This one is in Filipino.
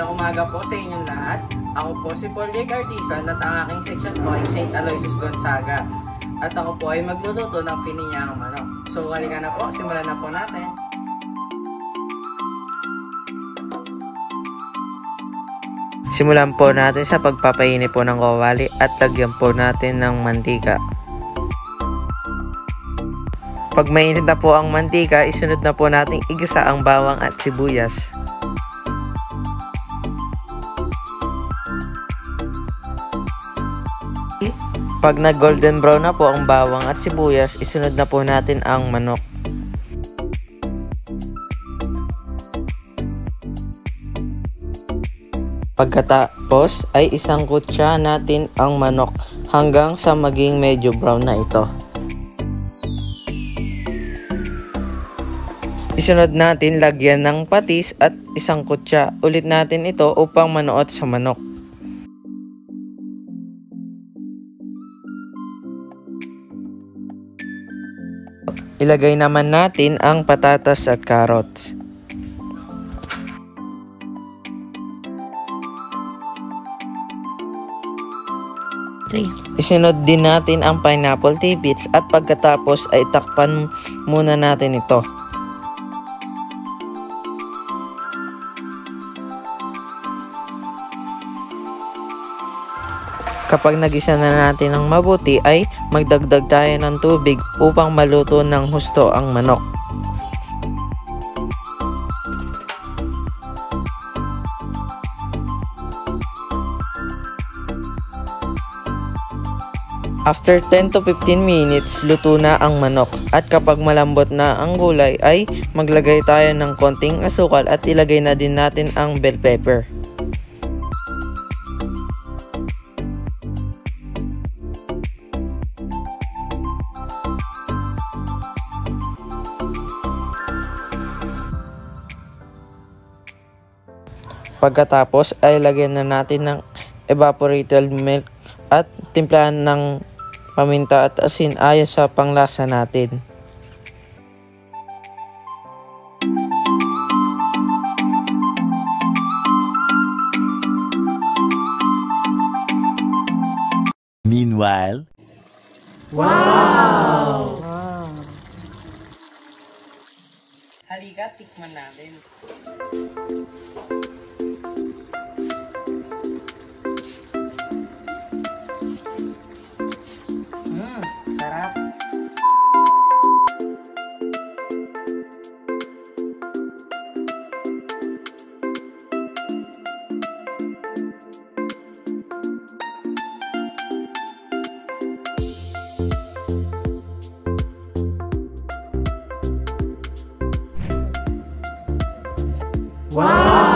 Magandang umaga po sa inyong lahat. Ako po si Paul Jake Artisan at ang aking section po ay St. Aloysius Gonzaga. At ako po ay magluluto ng pininyang manok. So halika na po, simulan na po natin. Simulan po natin sa pagpapainit po ng kawali at lagyan po natin ng mantika. Pag mainit na po ang mantika, isunod na po natin igisa ang bawang at sibuyas. Pag nag-golden brown na po ang bawang at sibuyas, isunod na po natin ang manok. Pagkatapos ay isang kutsa natin ang manok hanggang sa maging medyo brown na ito. Isunod natin lagyan ng patis at isang kutsa. Ulit natin ito upang manuot sa manok. Ilagay naman natin ang patatas at carrots. Isunod din natin ang pineapple tidbits at pagkatapos ay takpan muna natin ito. Kapag nagisa na natin ng mabuti ay magdagdag tayo ng tubig upang maluto ng husto ang manok. After 10 to 15 minutes, luto na ang manok. At kapag malambot na ang gulay ay maglagay tayo ng konting asukal at ilagay na din natin ang bell pepper. Pagkatapos ay lagyan na natin ng evaporated milk at timplahan ng paminta at asin ayon sa panglasa natin. Meanwhile, Wow! Halika, tikman natin. Sarap. Wow!